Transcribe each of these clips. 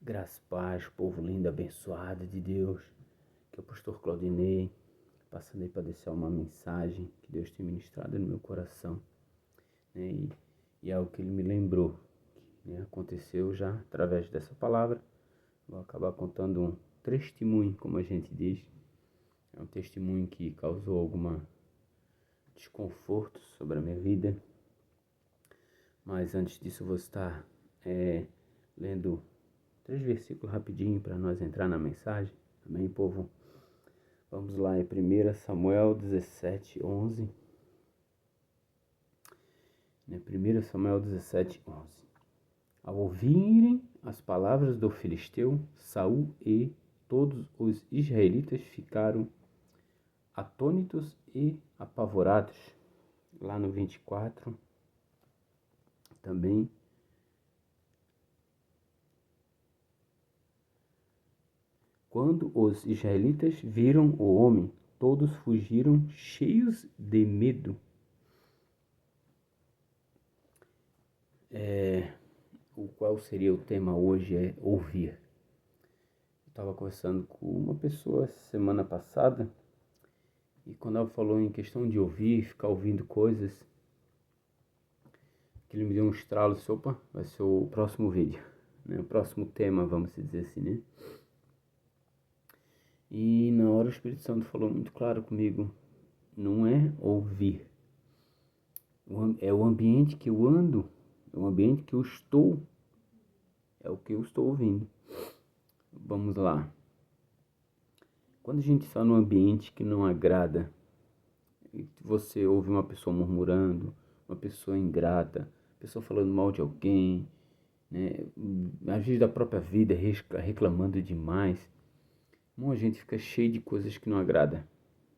Graças, paz, povo lindo, abençoado de Deus, que é o pastor Claudinei, passando aí para deixar uma mensagem que Deus tem ministrado no meu coração, né? E é algo que ele me lembrou, né? Aconteceu já através dessa palavra. Vou acabar contando um testemunho, como a gente diz. É um testemunho que causou algum desconforto sobre a minha vida, mas antes disso eu vou estar lendo 3 versículos rapidinho para nós entrar na mensagem. Amém, povo? Vamos lá, em 1 Samuel 17, 11. 1 Samuel 17, 11. Ao ouvirem as palavras do filisteu, Saul e todos os israelitas ficaram atônitos e apavorados. Lá no 24, também. Quando os israelitas viram o homem, todos fugiram cheios de medo. Qual seria o tema hoje? É ouvir. Eu estava conversando com uma pessoa semana passada, e quando ela falou em questão de ouvir, ficar ouvindo coisas, que ele me deu um estralo, disse, opa, vai ser o próximo vídeo, né? O próximo tema, vamos dizer assim, né? E na hora o Espírito Santo falou muito claro comigo, não é ouvir, é o ambiente que eu ando, é o ambiente que eu estou, é o que eu estou ouvindo. Vamos lá. Quando a gente está num ambiente que não agrada, você ouve uma pessoa murmurando, uma pessoa ingrata, pessoa falando mal de alguém, né? Às vezes da própria vida, reclamando demais, a gente fica cheio de coisas que não agrada.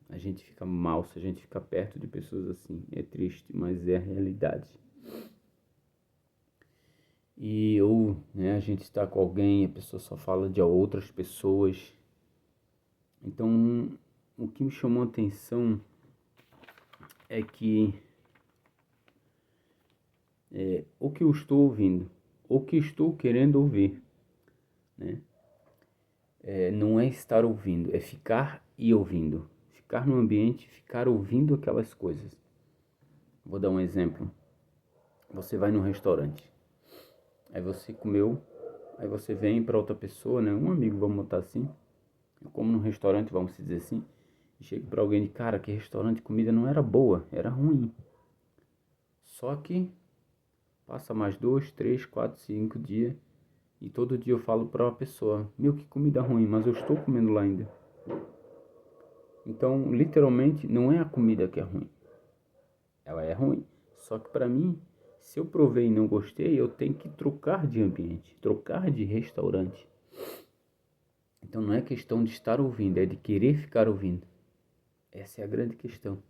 A gente fica mal se a gente ficar perto de pessoas assim. É triste, mas é a realidade. A gente está com alguém, a pessoa só fala de outras pessoas. Então, o que me chamou a atenção é que o que eu estou ouvindo, o que estou querendo ouvir, né? Não é estar ouvindo, é ficar e ouvindo. Ficar no ambiente, ficar ouvindo aquelas coisas. Vou dar um exemplo. Você vai num restaurante, aí você comeu, aí você vem para outra pessoa, né? Um amigo, vamos botar assim. Eu como num restaurante, vamos dizer assim, e chego para alguém de cara, que restaurante, comida não era boa, era ruim. Só que passa mais 2, 3, 4, 5 dias e todo dia eu falo para uma pessoa, meu, que comida ruim, mas eu estou comendo lá ainda. Então, literalmente, não é a comida que é ruim. Ela é ruim. Só que para mim, se eu provei e não gostei, eu tenho que trocar de ambiente, trocar de restaurante. Então não é questão de estar ouvindo, é de querer ficar ouvindo. Essa é a grande questão.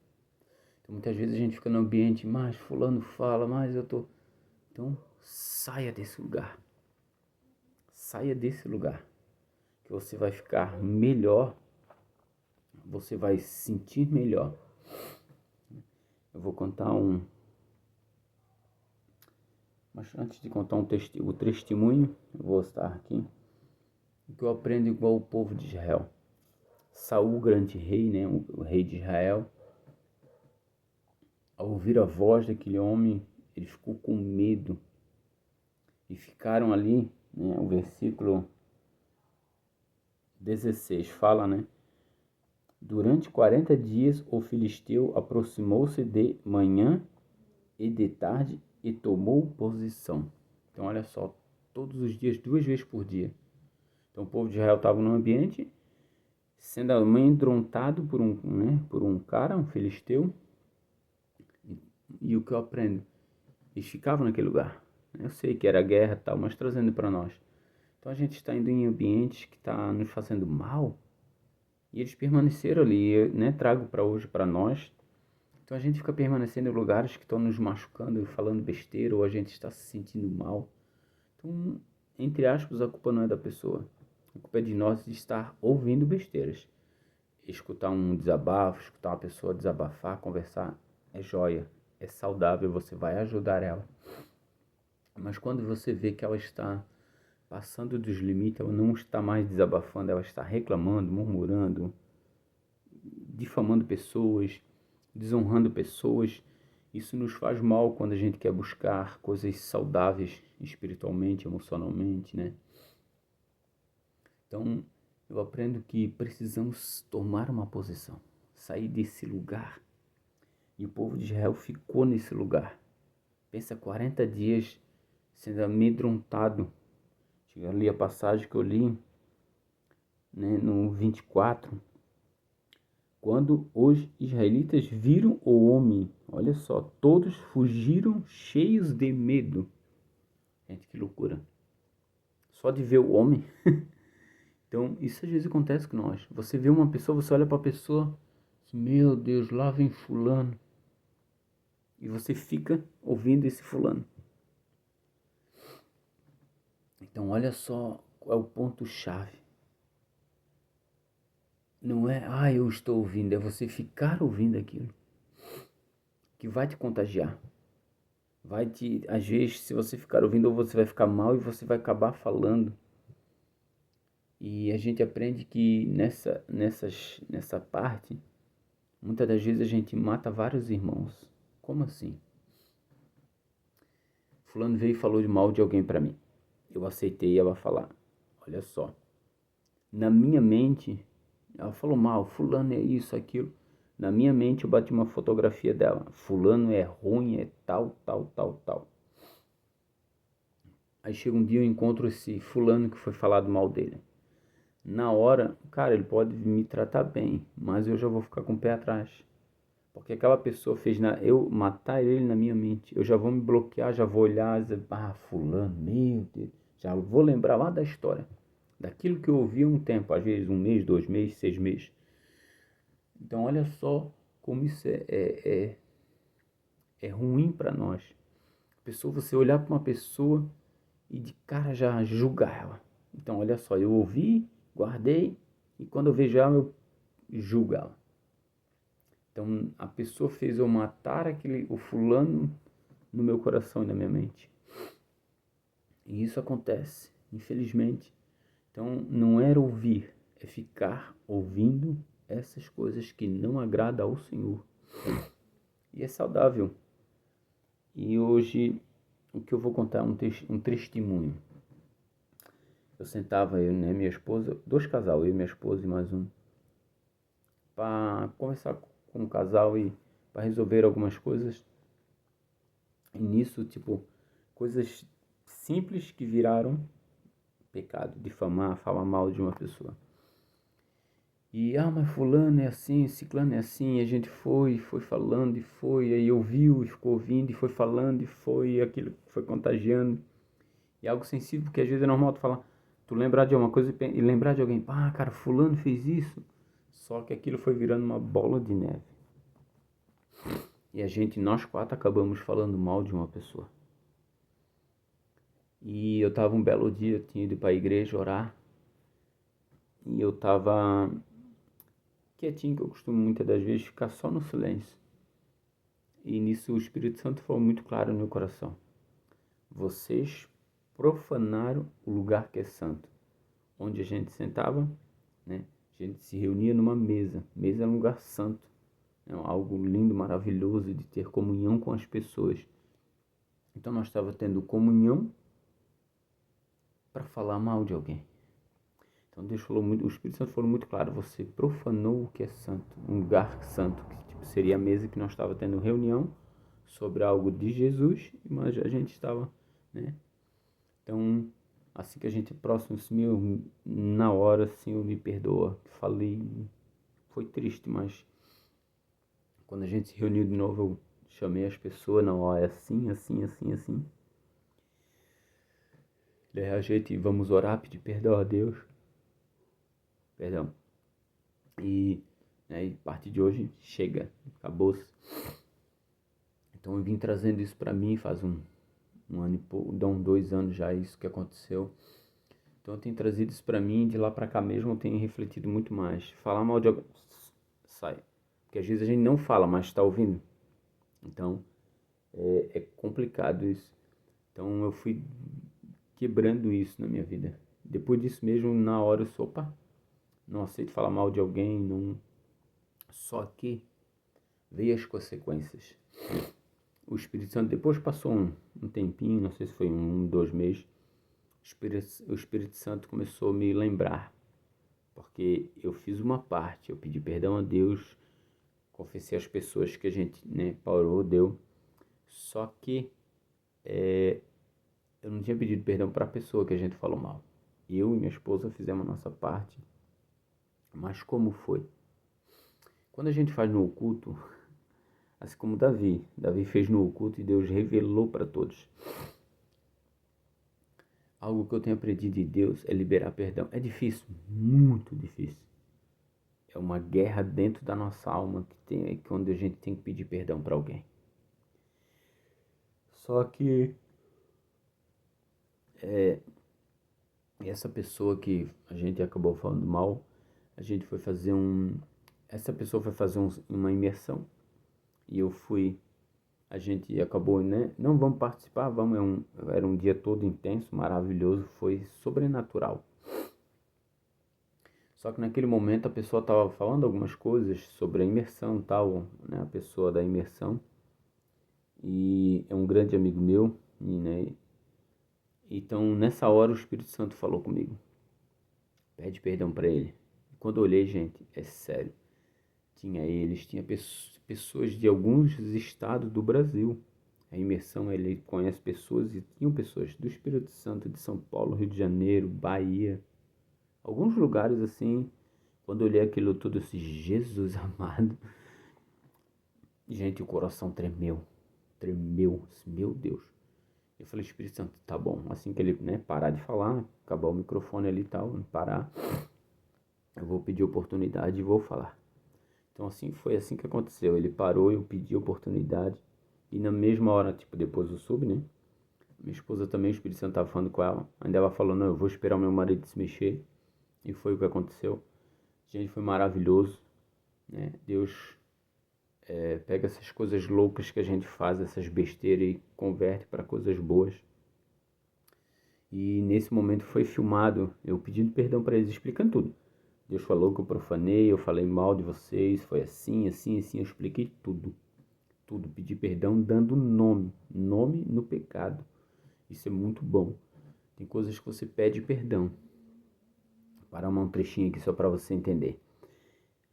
Então muitas vezes a gente fica no ambiente, mas fulano fala, mas eu tô... Então saia desse lugar. Saia desse lugar. Que você vai ficar melhor. Você vai se sentir melhor. Eu vou contar Mas antes de contar o testemunho, eu vou estar aqui. O que eu aprendo igual o povo de Israel. Saul, o grande rei, né? O rei de Israel. Ao ouvir a voz daquele homem, ele ficou com medo. E ficaram ali, né? O versículo 16 fala, né? Durante 40 dias o filisteu aproximou-se de manhã e de tarde e tomou posição. Então olha só, todos os dias, 2 vezes por dia. Então o povo de Israel estava num ambiente sendo amedrontado por um cara, um filisteu. E o que eu aprendo? Eles ficavam naquele lugar. Eu sei que era guerra e tal, mas trazendo para nós. Então a gente está indo em ambientes que está nos fazendo mal. E eles permaneceram ali, né? Trago para hoje para nós. Então a gente fica permanecendo em lugares que estão nos machucando, falando besteira, ou a gente está se sentindo mal. Então, entre aspas, a culpa não é da pessoa. A culpa é de nós de estar ouvindo besteiras. Escutar um desabafo, escutar uma pessoa desabafar, conversar, é joia, é saudável, você vai ajudar ela. Mas quando você vê que ela está passando dos limites, ela não está mais desabafando, ela está reclamando, murmurando, difamando pessoas, desonrando pessoas. Isso nos faz mal quando a gente quer buscar coisas saudáveis espiritualmente, emocionalmente, né? Então, eu aprendo que precisamos tomar uma posição, sair desse lugar. E o povo de Israel ficou nesse lugar. Pensa, 40 dias sendo amedrontado. Chega ali a passagem que eu li, né, no 24. Quando os israelitas viram o homem, olha só, todos fugiram cheios de medo. Gente, que loucura. Só de ver o homem. Então, isso às vezes acontece com nós. Você vê uma pessoa, você olha para a pessoa, meu Deus, lá vem fulano. E você fica ouvindo esse fulano. Então, olha só qual é o ponto-chave. Não é, eu estou ouvindo, é você ficar ouvindo aquilo. Que vai te contagiar. Às vezes, se você ficar ouvindo, ou você vai ficar mal e você vai acabar falando. E a gente aprende que nessa parte, muitas das vezes a gente mata vários irmãos. Como assim? Fulano veio e falou de mal de alguém para mim. Eu aceitei ela falar. Olha só. Na minha mente, ela falou mal, fulano é isso, aquilo. Na minha mente eu bati uma fotografia dela. Fulano é ruim, é tal, tal, tal, tal. Aí chega um dia eu encontro esse fulano que foi falado mal dele. Na hora, cara, ele pode me tratar bem, mas eu já vou ficar com o pé atrás. Porque aquela pessoa fez eu matar ele na minha mente. Eu já vou me bloquear, já vou olhar, dizer, fulano, meu Deus. Já vou lembrar lá da história. Daquilo que eu ouvi há um tempo, às vezes 1 mês, 2 meses, 6 meses. Então olha só como isso é ruim para nós. Você olhar para uma pessoa e de cara já julgar ela. Então olha só, eu ouvi, guardei, e quando eu vejo ela, eu julgo ela. Então a pessoa fez eu matar o fulano no meu coração e na minha mente. E isso acontece, infelizmente. Então não era ouvir, é ficar ouvindo essas coisas que não agradam ao Senhor. E é saudável. E hoje o que eu vou contar é um testemunho. Eu sentava, né, minha esposa, 2 casal, eu, minha esposa e mais um, para conversar com o casal e para resolver algumas coisas. E nisso, coisas simples que viraram pecado, difamar, falar mal de uma pessoa. E, mas fulano é assim, ciclano é assim, e a gente foi falando e foi, aí ouviu e ficou ouvindo e foi falando e foi, aquilo foi contagiando. E é algo sensível, porque às vezes é normal tu lembrar de uma coisa e lembrar de alguém, cara, fulano fez isso. Só que aquilo foi virando uma bola de neve. E nós 4 acabamos falando mal de uma pessoa. E eu tava um belo dia, eu tinha ido para a igreja orar. E eu tava quietinho, que eu costumo muitas das vezes ficar só no silêncio. E nisso o Espírito Santo falou muito claro no meu coração. Vocês profanaram o lugar que é santo. Onde a gente sentava, né? A gente se reunia numa mesa. Mesa é um lugar santo. É algo lindo, maravilhoso de ter comunhão com as pessoas. Então nós estávamos tendo comunhão para falar mal de alguém. Então Deus falou muito, o Espírito Santo falou muito claro, você profanou o que é santo, um lugar santo, que seria a mesa que nós estávamos tendo reunião sobre algo de Jesus, mas a gente estava, né? Então, assim que a gente é próximo, Senhor, na hora, Senhor, me perdoa. Falei, foi triste, mas quando a gente se reuniu de novo, eu chamei as pessoas, não, é assim, assim, assim, assim. Daí a gente, vamos orar, pedir perdão a Deus. Perdão. E, né, a partir de hoje, chega, acabou-se. Então eu vim trazendo isso para mim faz um ano e pouco, 2 anos já isso que aconteceu. Então eu tenho trazido isso para mim, de lá para cá mesmo eu tenho refletido muito mais. Falar mal de alguém, sai. Porque às vezes a gente não fala, mas está ouvindo. Então é complicado isso. Então eu fui quebrando isso na minha vida. Depois disso mesmo, na hora eu sou, opa, não aceito falar mal de alguém, não. Só que veio as consequências. O Espírito Santo, depois passou um tempinho, não sei se foi 2 meses, o Espírito Santo começou a me lembrar, porque eu fiz uma parte, eu pedi perdão a Deus, confessei às pessoas que a gente, né, parou, deu, só que eu não tinha pedido perdão para a pessoa que a gente falou mal. Eu e minha esposa fizemos a nossa parte, mas como foi? Quando a gente faz no oculto, assim como Davi fez no oculto e Deus revelou para todos. Algo que eu tenho aprendido de Deus é liberar perdão. É difícil, muito difícil. É uma guerra dentro da nossa alma que onde a gente tem que pedir perdão para alguém. Só que essa pessoa que a gente acabou falando mal, a gente foi fazer essa pessoa foi fazer uma imersão e eu fui. A gente acabou, né? Não vamos participar, vamos. Era um dia todo intenso, maravilhoso, foi sobrenatural. Só que naquele momento a pessoa estava falando algumas coisas sobre a imersão e tal, né? A pessoa da imersão. E é um grande amigo meu, né? Então nessa hora o Espírito Santo falou comigo. Pede perdão para ele. E quando eu olhei, gente, é sério. Tinha pessoas de alguns estados do Brasil. A imersão, ele conhece pessoas e tinham pessoas do Espírito Santo, de São Paulo, Rio de Janeiro, Bahia. Alguns lugares assim, quando eu olhei aquilo tudo, eu disse, Jesus amado. Gente, o coração tremeu. Tremeu. Meu Deus. Eu falei, Espírito Santo, tá bom. Assim que ele, né, parar de falar, acabar o microfone ali e tal, parar, eu vou pedir oportunidade e vou falar. Então assim, foi assim que aconteceu. Ele parou, eu pedi oportunidade. E na mesma hora, tipo, depois eu soube, né? Minha esposa também, o Espírito Santo estava falando com ela. Ainda ela falou, não, eu vou esperar o meu marido se mexer. E foi o que aconteceu. Gente, foi maravilhoso, né? Deus pega essas coisas loucas que a gente faz, essas besteiras e converte para coisas boas. E nesse momento foi filmado, eu pedindo perdão para eles, explicando tudo. Deus falou que eu profanei, eu falei mal de vocês, foi assim, assim, assim, eu expliquei tudo. Tudo, pedi perdão dando nome no pecado. Isso é muito bom. Tem coisas que você pede perdão. Parar um trechinho aqui só para você entender.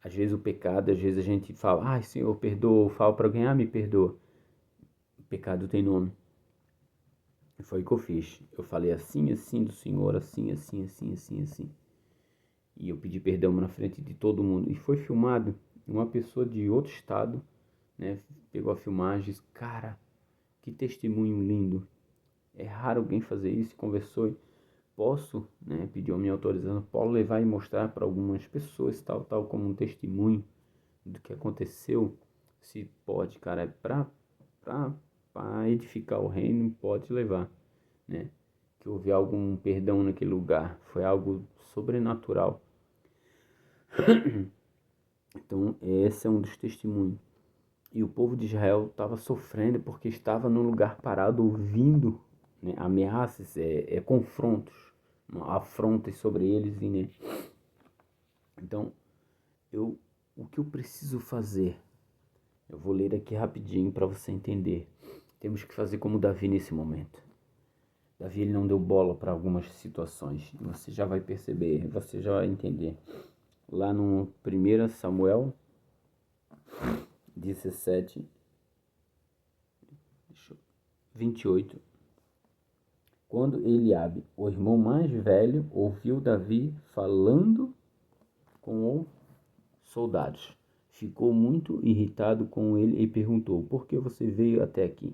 Às vezes o pecado, às vezes a gente fala, ai Senhor, perdoa, fala para alguém, me perdoa. O pecado tem nome. E foi o que eu fiz. Eu falei assim, assim do Senhor, assim, assim, assim, assim, assim. E eu pedi perdão na frente de todo mundo. E foi filmado. Uma pessoa de outro estado, né, pegou a filmagem e disse, cara, que testemunho lindo. É raro alguém fazer isso. Conversou e posso, né, pediu a minha autorização, posso levar e mostrar para algumas pessoas, tal, como um testemunho do que aconteceu. Se pode, cara, é para edificar o reino, pode levar, né? Que houve algum perdão naquele lugar, foi algo sobrenatural. Então, esse é um dos testemunhos. E o povo de Israel estava sofrendo porque estava num lugar parado ouvindo, né, ameaças, confrontos, afrontas sobre eles. Né? Então, o que eu preciso fazer? Eu vou ler aqui rapidinho para você entender. Temos que fazer como Davi nesse momento. Davi ele não deu bola para algumas situações. Você já vai perceber, você já vai entender. Lá no 1 Samuel 17, 28. Quando Eliabe, o irmão mais velho, ouviu Davi falando com os soldados, ficou muito irritado com ele e perguntou, por que você veio até aqui?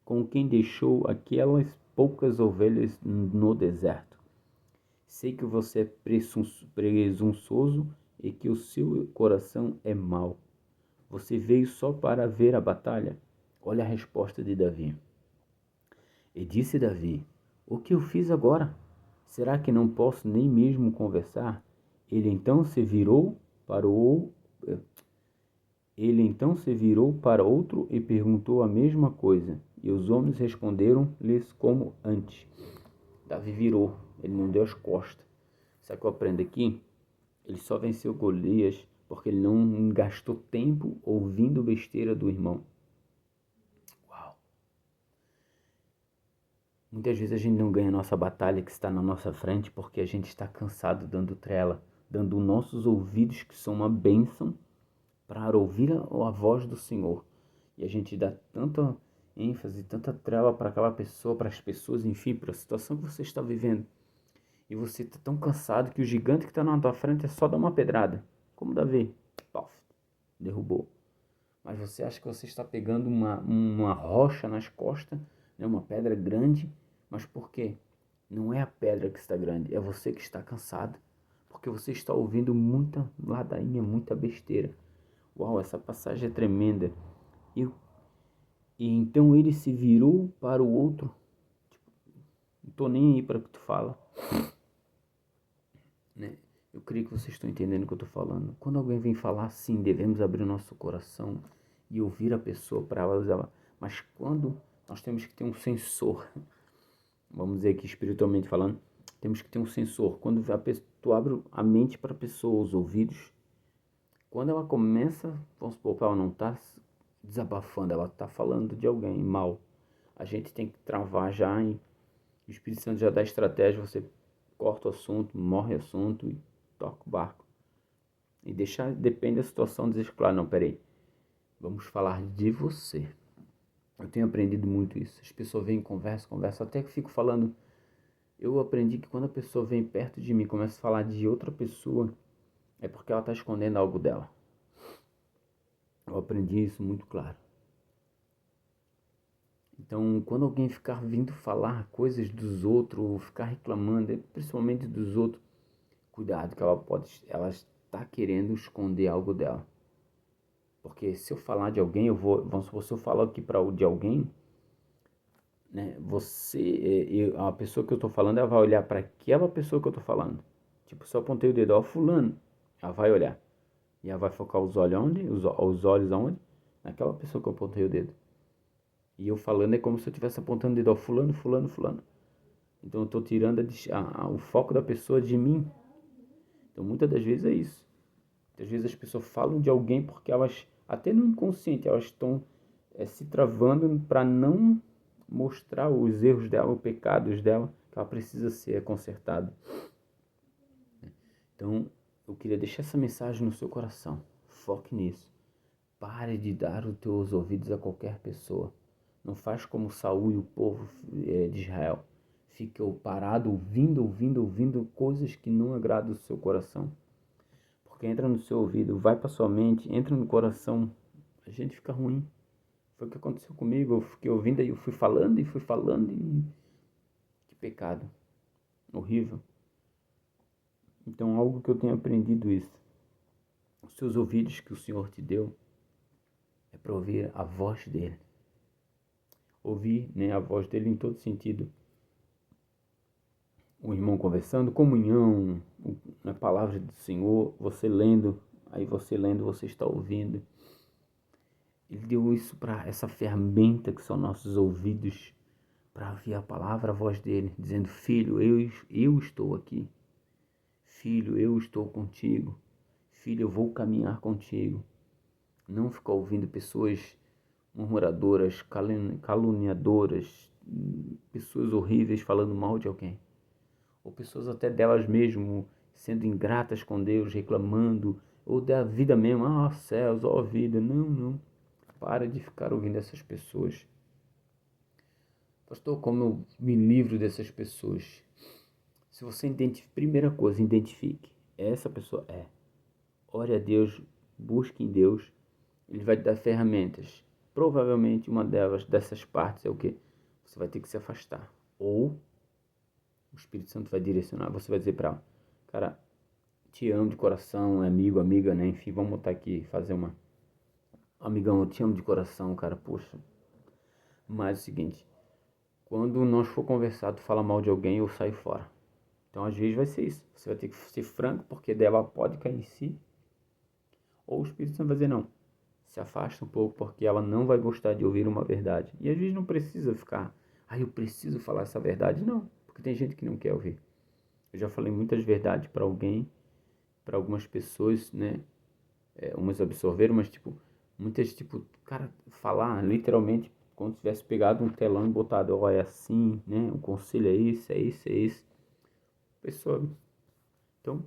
Com quem deixou aquelas poucas ovelhas no deserto? Sei que você é presunçoso e que o seu coração é mau. Você veio só para ver a batalha? Olha a resposta de Davi. E disse Davi, o que eu fiz agora? Será que não posso nem mesmo conversar? Ele então se virou para outro e perguntou a mesma coisa, e os homens responderam-lhes como antes. Davi virou, ele não deu as costas. Sabe o que eu aprendo aqui? Ele só venceu Golias porque ele não gastou tempo ouvindo besteira do irmão. Uau! Muitas vezes a gente não ganha a nossa batalha que está na nossa frente porque a gente está cansado dando trela, dando nossos ouvidos, que são uma bênção, para ouvir a voz do Senhor. E a gente dá tanta ênfase, tanta trela para aquela pessoa, para as pessoas, enfim, para a situação que você está vivendo. E você está tão cansado que o gigante que está na tua frente é só dar uma pedrada. Como Davi. Pof, derrubou. Mas você acha que você está pegando uma rocha nas costas, né? Uma pedra grande. Mas por quê? Não é a pedra que está grande, é você que está cansado. Porque você está ouvindo muita ladainha, muita besteira. Uau, essa passagem é tremenda. E, e então ele se virou para o outro. Tipo, não estou nem aí para o que tu fala. Né? Eu creio que vocês estão entendendo o que eu estou falando. Quando alguém vem falar assim, devemos abrir o nosso coração e ouvir a pessoa para ela usar. Mas quando nós temos que ter um sensor, vamos dizer aqui espiritualmente falando, temos que ter um sensor. Quando tu abre a mente para a pessoa, os ouvidos, quando ela começa, vamos supor, ela não está desabafando, ela está falando de alguém mal. A gente tem que travar já, e o Espírito Santo já dá estratégia, você corta o assunto, morre o assunto e toca o barco. E deixar, depende da situação, dizer claro, não, peraí, vamos falar de você. Eu tenho aprendido muito isso. As pessoas vêm, conversam, até que fico falando. Eu aprendi que quando a pessoa vem perto de mim e começa a falar de outra pessoa, é porque ela está escondendo algo dela. Eu aprendi isso muito claro. Então, quando alguém ficar vindo falar coisas dos outros, ou ficar reclamando, principalmente dos outros, cuidado, que ela está querendo esconder algo dela. Porque se eu falar de alguém, vamos supor, se eu falar aqui de alguém, né, a pessoa que eu estou falando, ela vai olhar para aquela pessoa que eu estou falando. Tipo, se eu apontei o dedo, ó, fulano, ela vai olhar. E ela vai focar os olhos onde? Os olhos aonde? Naquela pessoa que eu apontei o dedo. E eu falando é como se eu estivesse apontando o dedo, ó, fulano, fulano, fulano. Então eu estou tirando o foco da pessoa de mim. Então muitas das vezes é isso. Muitas vezes as pessoas falam de alguém porque elas, até no inconsciente, elas estão se travando para não mostrar os erros dela, os pecados dela, que ela precisa ser consertada. Então, eu queria deixar essa mensagem no seu coração. Foque nisso. Pare de dar os teus ouvidos a qualquer pessoa. Não faz como Saul e o povo de Israel. Fica parado ouvindo coisas que não agradam o seu coração. Porque entra no seu ouvido, vai para sua mente, entra no coração, a gente fica ruim. Foi o que aconteceu comigo, eu fiquei ouvindo e eu fui falando e que pecado, horrível. Então algo que eu tenho aprendido isso, os seus ouvidos que o Senhor te deu é para ouvir a voz dele. Ouvir, né, a voz dele em todo sentido. O irmão conversando, comunhão, a palavra do Senhor, você lendo, você está ouvindo. Ele deu isso para essa ferramenta que são nossos ouvidos, para ouvir a palavra, a voz dele, dizendo: filho, eu estou aqui. Filho, eu estou contigo. Filho, eu vou caminhar contigo. Não ficar ouvindo pessoas murmuradoras, caluniadoras, pessoas horríveis falando mal de alguém. Ou pessoas até delas mesmo sendo ingratas com Deus, reclamando, ou da vida mesmo, céus, vida. Não. Para de ficar ouvindo essas pessoas. Pastor, como eu me livro dessas pessoas? Se você primeira coisa, identifique. Essa pessoa é. Ore a Deus, busque em Deus. Ele vai te dar ferramentas. Provavelmente uma dessas partes é o quê? Você vai ter que se afastar. Ou o Espírito Santo vai direcionar. Você vai dizer para ela: cara, te amo de coração, amigo, amiga, né? Enfim, vamos botar aqui, fazer uma... Amigão, eu te amo de coração, cara, poxa. Mas é o seguinte, quando nós for conversar, tu fala mal de alguém, eu saio fora. Então, às vezes vai ser isso. Você vai ter que ser franco, porque dela pode cair em si. Ou o Espírito Santo vai dizer: não, se afasta um pouco, porque ela não vai gostar de ouvir uma verdade. E às vezes não precisa ficar: eu preciso falar essa verdade. Não, porque Porque tem gente que não quer ouvir. Eu já falei muitas verdades para alguém, para algumas pessoas, né? Umas absorveram, mas tipo, muitas, tipo, cara, falar literalmente como se tivesse pegado um telão e botado, ó, é assim, né? O conselho é isso, é isso, é isso. Pessoa, então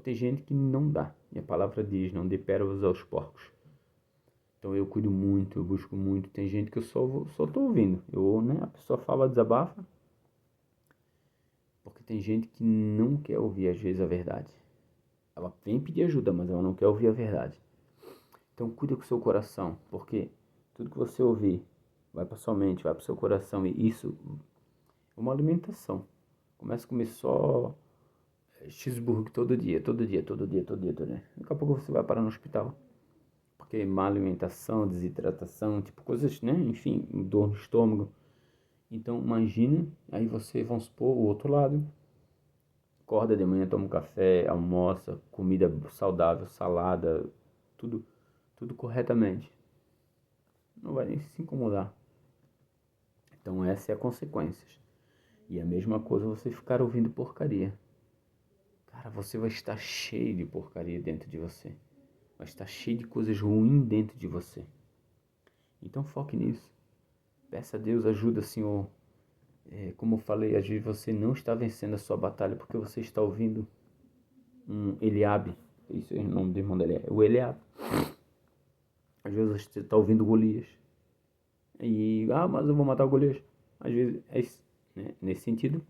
tem gente que não dá. E a palavra diz, não dê pérolas aos porcos. Então eu cuido muito, eu busco muito. Tem gente que eu só tô ouvindo. A pessoa fala, desabafa, porque tem gente que não quer ouvir às vezes a verdade. Ela vem pedir ajuda, mas ela não quer ouvir a verdade. Então cuida com o seu coração, porque tudo que você ouvir vai para sua mente, vai para o seu coração, e isso é uma alimentação. Começa a comer só cheeseburger todo dia, todo dia, todo dia, todo dia, todo dia. Daqui a pouco você vai parar no hospital. Porque má alimentação, desidratação, tipo coisas, né? Enfim, dor no estômago. Então imagina, aí você, vamos supor, o outro lado. Acorda de manhã, toma um café, almoça, comida saudável, salada, tudo, tudo corretamente. Não vai nem se incomodar. Então essa é a consequência. E a mesma coisa você ficar ouvindo porcaria. Cara, você vai estar cheio de porcaria dentro de você. Vai estar cheio de coisas ruins dentro de você. Então foque nisso. Peça a Deus ajuda, Senhor. Como eu falei, às vezes você não está vencendo a sua batalha porque você está ouvindo um Eliabe. Isso é o nome do irmão dele. É o Eliabe. Às vezes você está ouvindo Golias. Mas eu vou matar o Golias. Às vezes, né? Nesse sentido,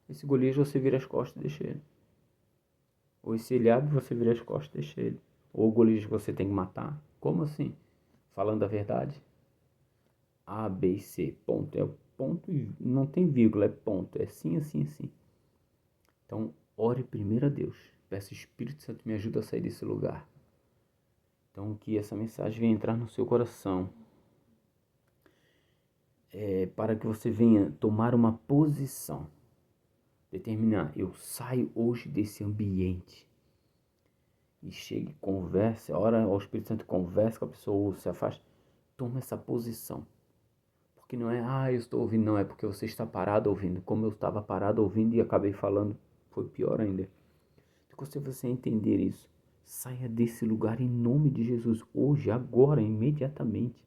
esse Golias você vira as costas e deixa ele. Ou esse Eliabe você vira as costas e deixa ele. Ou o Golias você tem que matar. Como assim? Falando a verdade. A, B e C. Ponto. É o ponto e não tem vírgula, é ponto. É assim, assim, assim. Então, ore primeiro a Deus. Peça, Espírito Santo, me ajuda a sair desse lugar. Então, que essa mensagem venha entrar no seu coração. Para que você venha tomar uma posição. Determinar, eu saio hoje desse ambiente. E chegue, converse, ora ao Espírito Santo, converse com a pessoa, ou se afaste. Toma essa posição. Porque não é, eu estou ouvindo, não, é porque você está parado ouvindo. Como eu estava parado ouvindo e acabei falando, foi pior ainda. Então, se você entender isso, saia desse lugar em nome de Jesus, hoje, agora, imediatamente.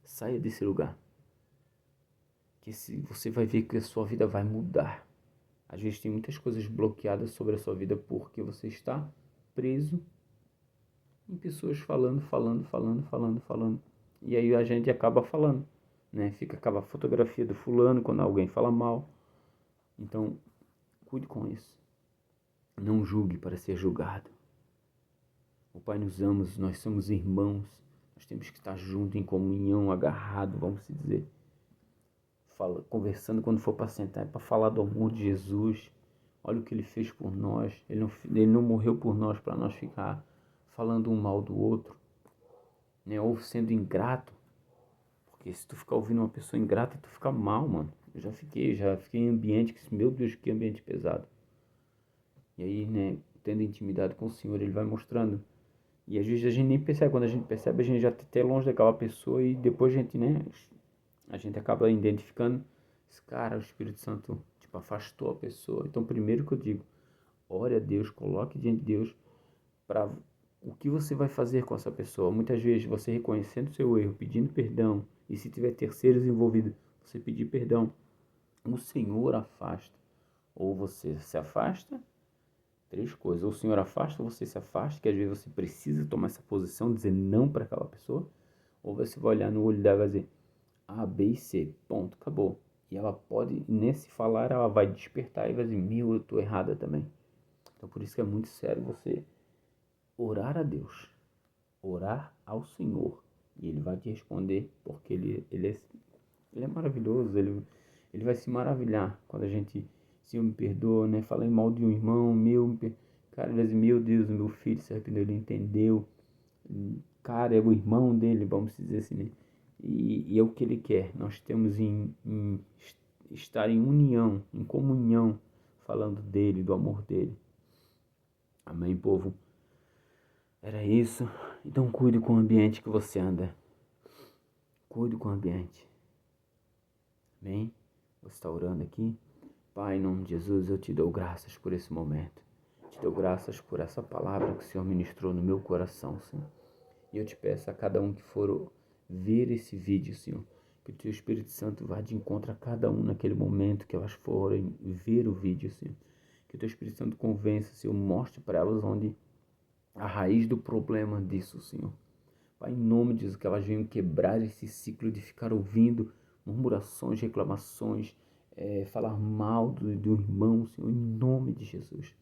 Saia desse lugar. Que você vai ver que a sua vida vai mudar. Às vezes tem muitas coisas bloqueadas sobre a sua vida porque você está preso em pessoas falando. E aí a gente acaba falando, né? Acaba a fotografia do fulano quando alguém fala mal. Então, cuide com isso. Não julgue para ser julgado. O Pai nos ama, nós somos irmãos. Nós temos que estar juntos em comunhão, agarrado, vamos dizer. Conversando quando for para sentar, para falar do amor de Jesus. Olha o que ele fez por nós. Ele não morreu por nós para nós ficar falando um mal do outro, né? Ou sendo ingrato. Porque se tu ficar ouvindo uma pessoa ingrata, tu fica mal, mano. Eu já fiquei em ambiente que, meu Deus, que ambiente pesado. E aí, né, tendo intimidade com o Senhor, ele vai mostrando. E às vezes a gente nem percebe. Quando a gente percebe, a gente já está até longe daquela pessoa e depois a gente, né, a gente acaba identificando. Cara, o Espírito Santo, tipo, afastou a pessoa. Então, primeiro que eu digo, ore a Deus, coloque diante de Deus para o que você vai fazer com essa pessoa. Muitas vezes você reconhecendo o seu erro, pedindo perdão, e se tiver terceiros envolvidos, você pedir perdão, o Senhor afasta. Ou você se afasta, três coisas, ou o Senhor afasta, ou você se afasta, que às vezes você precisa tomar essa posição, dizer não para aquela pessoa, ou você vai olhar no olho dela e vai dizer A, B e C, ponto, acabou. E ela pode, nesse falar, ela vai despertar e vai dizer, eu estou errada também. Então por isso que é muito sério você orar a Deus, orar ao Senhor, e Ele vai te responder, porque Ele é maravilhoso, ele vai se maravilhar quando a gente, Senhor, me perdoa, né? Falei mal de um irmão meu, cara, ele vai dizer, meu Deus, meu filho se arrependeu, ele entendeu, cara, é o irmão dele, vamos dizer assim, né? E é o que ele quer, nós temos estar em união, em comunhão, falando dele, do amor dele. Amém, povo? Era isso. Então cuide com o ambiente que você anda. Cuide com o ambiente. Amém? Vou estar orando aqui. Pai, em nome de Jesus, eu te dou graças por esse momento. Te dou graças por essa palavra que o Senhor ministrou no meu coração, Senhor. E eu te peço a cada um que for ver esse vídeo, Senhor, que o Teu Espírito Santo vá de encontro a cada um naquele momento que elas forem ver o vídeo, Senhor. Que o Teu Espírito Santo convença, Senhor, mostre para elas onde a raiz do problema disso, Senhor. Pai, em nome de Jesus, que elas venham quebrar esse ciclo de ficar ouvindo murmurações, reclamações, falar mal do irmão, Senhor, em nome de Jesus.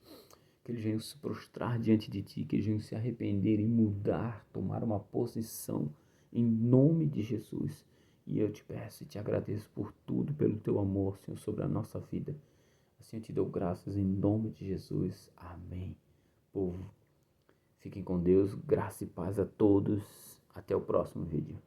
Que eles venham se prostrar diante de Ti, que eles venham se arrepender e mudar, tomar uma posição em nome de Jesus. E eu te peço e te agradeço por tudo, pelo Teu amor, Senhor, sobre a nossa vida. Assim eu te dou graças em nome de Jesus. Amém. Povo, fiquem com Deus, graça e paz a todos. Até o próximo vídeo.